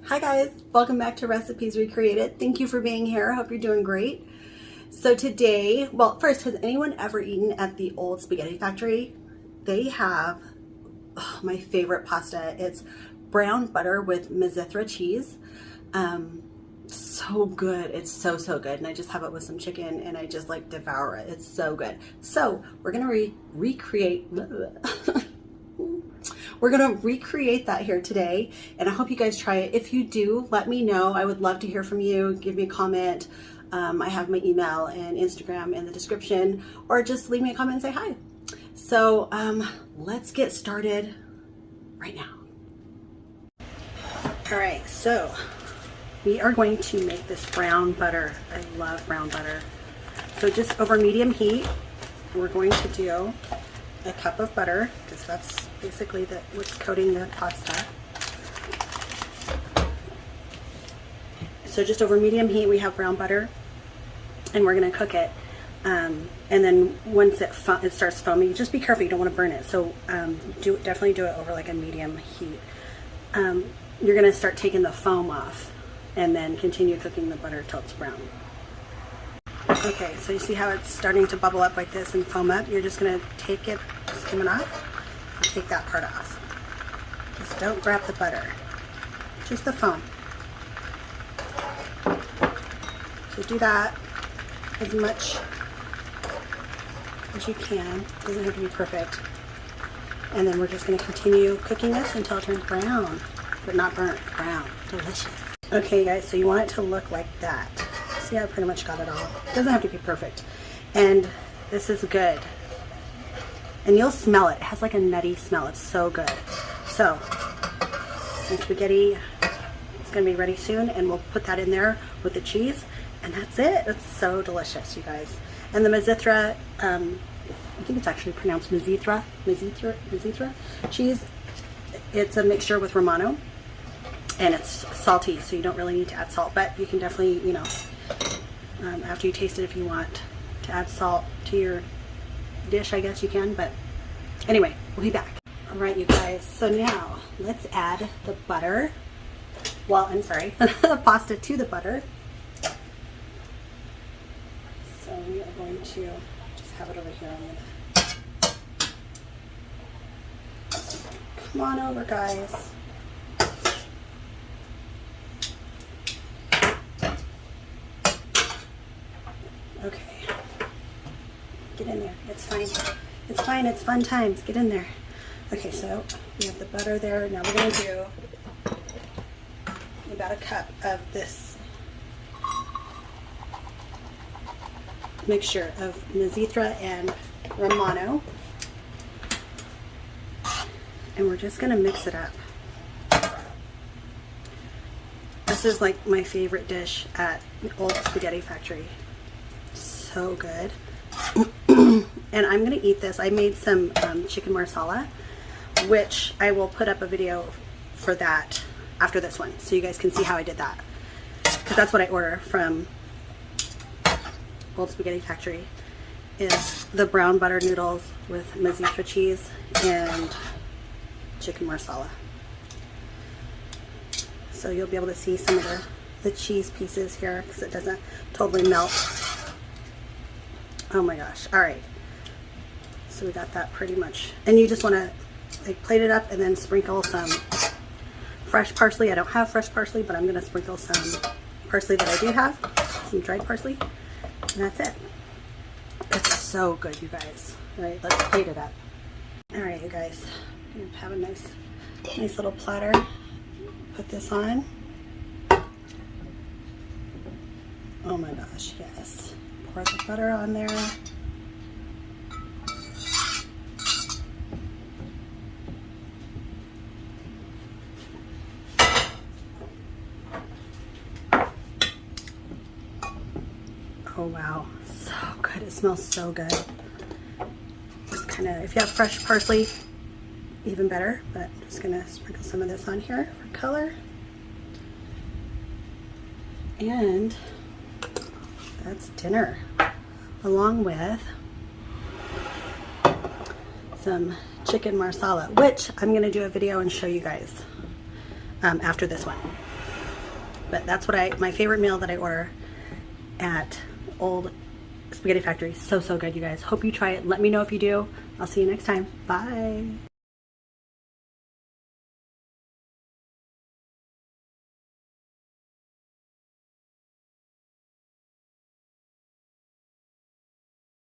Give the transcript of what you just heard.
Hi guys, welcome back to Recipes Recreated. Thank you for being here. I hope you're doing great. So today, well, first, has anyone ever eaten at the old spaghetti factory? They have my favorite pasta. It's brown butter with Mizithra cheese. So good. It's so good. And I just have it with some chicken and I just like devour it. It's so good. So we're going to recreate we're going to recreate that here today, and I hope you guys try it. If you do, let me know. I would love to hear from you. Give me a comment. I have my email and Instagram in the description, or just leave me a comment and say hi. So let's get started right now. All right, so we are going to make this brown butter. I love brown butter. So just over medium heat, we're going to do a cup of butter, because that's basically what's coating the pasta. So just over medium heat, we have brown butter, and we're going to cook it. And then once it starts foaming, just be careful, you don't want to burn it. So definitely do it over like a medium heat. You're going to start taking the foam off, and then continue cooking the butter till it's brown. Okay, so you see how it's starting to bubble up like this and foam up? You're just going to take it, skim it off, and take that part off. Just don't grab the butter, just the foam. So do that as much as you can. It doesn't have to be perfect. And then we're just going to continue cooking this until it turns brown, but not burnt, brown. Delicious. Okay guys, so you want it to look like that. See, I pretty much got it all. It doesn't have to be perfect. And this is good. And you'll smell it. It has like a nutty smell. It's so good. So, the spaghetti is going to be ready soon, and we'll put that in there with the cheese. And that's it. It's so delicious, you guys. And the Mizithra, I think it's actually pronounced Mizithra cheese. It's a mixture with Romano. And it's salty, so you don't really need to add salt. But you can definitely, you know, after you taste it, if you want to add salt to your dish, I guess you can. But anyway, we'll be back. All right, you guys. So now let's add the butter. Well, I'm sorry, the pasta to the butter. So we are going to just have it over here. Come on over, guys. Okay, get in there. It's fine. It's fine. It's fun times. Get in there. Okay, so we have the butter there. Now we're going to do about a cup of this mixture of Mizithra and Romano. And we're just going to mix it up. This is like my favorite dish at the old spaghetti factory. So good. And I'm going to eat this. I made some chicken marsala, which I will put up a video for that after this one, so you guys can see how I did that. Because that's what I order from Old Spaghetti Factory, is the brown butter noodles with Mizithra cheese and chicken marsala. So you'll be able to see some of the cheese pieces here, because it doesn't totally melt. Oh my gosh. All right. So we got that pretty much. And you just want to like plate it up and then sprinkle some fresh parsley. I don't have fresh parsley, but I'm going to sprinkle some parsley that I do have, some dried parsley. And that's it. It's so good, you guys. All right, let's plate it up. All right, you guys. I'm going to have a nice little platter. Put this on. Oh my gosh, yes. Pour the butter on there. Oh wow, so good. It smells so good. Just kind of, if you have fresh parsley, even better, but I'm just gonna sprinkle some of this on here for color. And that's dinner, along with some chicken marsala, which I'm going to do a video and show you guys after this one. But that's what my favorite meal that I order at Old Spaghetti Factory. So good, you guys. Hope you try it. Let me know if you do. I'll see you next time. Bye.